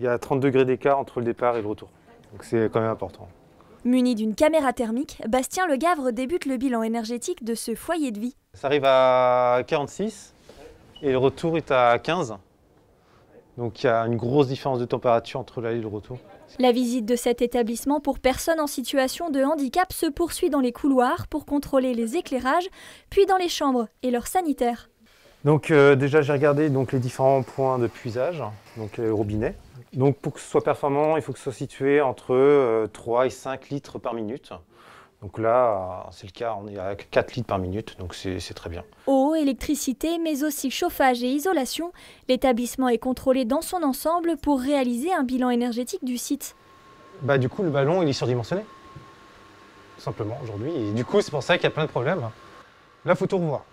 y a 30 degrés d'écart entre le départ et le retour. Donc c'est quand même important. Muni d'une caméra thermique, Bastien Le Gavre débute le bilan énergétique de ce foyer de vie. Ça arrive à 46 et le retour est à 15. Donc il y a une grosse différence de température entre l'aller et le retour. La visite de cet établissement pour personnes en situation de handicap se poursuit dans les couloirs pour contrôler les éclairages, puis dans les chambres et leurs sanitaires. Donc déjà j'ai regardé les différents points de puisage, donc les robinets. Donc pour que ce soit performant, il faut que ce soit situé entre 3 et 5 litres par minute. Donc là, c'est le cas, on est à 4 litres par minute, donc c'est très bien. Eau, électricité, mais aussi chauffage et isolation, l'établissement est contrôlé dans son ensemble pour réaliser un bilan énergétique du site. Du coup, le ballon, il est surdimensionné, tout simplement, aujourd'hui. Et du coup, c'est pour ça qu'il y a plein de problèmes. Là, il faut tout revoir.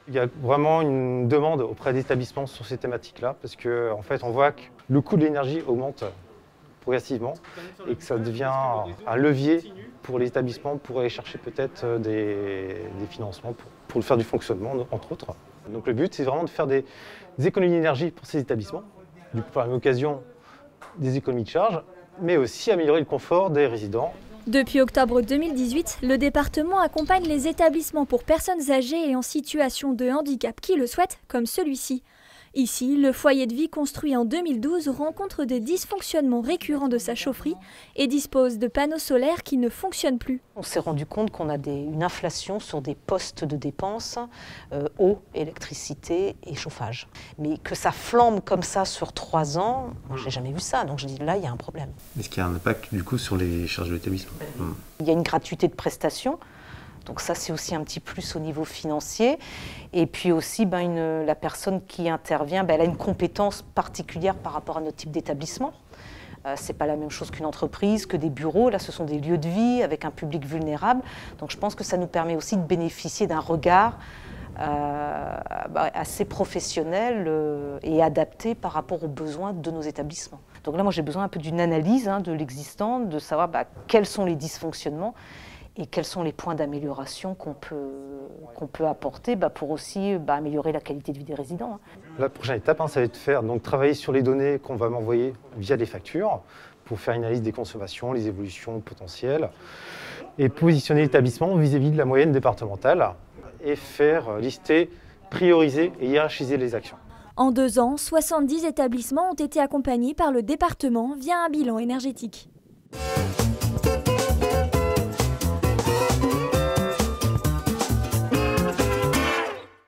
Il y a vraiment une demande auprès des établissements sur ces thématiques-là, parce qu'en fait, on voit que le coût de l'énergie augmente progressivement et que ça devient un levier pour les établissements pour aller chercher peut-être des financements pour faire du fonctionnement, entre autres. Donc le but, c'est vraiment de faire des économies d'énergie pour ces établissements, du coup, par la même occasion, des économies de charge, mais aussi améliorer le confort des résidents. Depuis octobre 2018, le département accompagne les établissements pour personnes âgées et en situation de handicap qui le souhaitent, comme celui-ci. Ici, le foyer de vie construit en 2012 rencontre des dysfonctionnements récurrents de sa chaufferie et dispose de panneaux solaires qui ne fonctionnent plus. On s'est rendu compte qu'on a une inflation sur des postes de dépenses, eau, électricité et chauffage. Mais que ça flambe comme ça sur 3 ans, moi j'ai jamais vu ça. Donc je dis là, il y a un problème. Est-ce qu'il y a un impact du coup sur les charges de l'établissement ? Il y a une gratuité de prestation. Donc ça, c'est aussi un petit plus au niveau financier. Et puis aussi, la personne qui intervient, elle a une compétence particulière par rapport à notre type d'établissement. Ce n'est pas la même chose qu'une entreprise, que des bureaux. Là, ce sont des lieux de vie avec un public vulnérable. Donc je pense que ça nous permet aussi de bénéficier d'un regard assez professionnel et adapté par rapport aux besoins de nos établissements. Donc là, moi, j'ai besoin un peu d'une analyse de l'existant, de savoir quels sont les dysfonctionnements et quels sont les points d'amélioration qu'on peut apporter pour aussi améliorer la qualité de vie des résidents. La prochaine étape, ça va être de faire travailler sur les données qu'on va m'envoyer via les factures pour faire une analyse des consommations, les évolutions potentielles et positionner l'établissement vis-à-vis de la moyenne départementale et faire lister, prioriser et hiérarchiser les actions. En 2 ans, 70 établissements ont été accompagnés par le département via un bilan énergétique.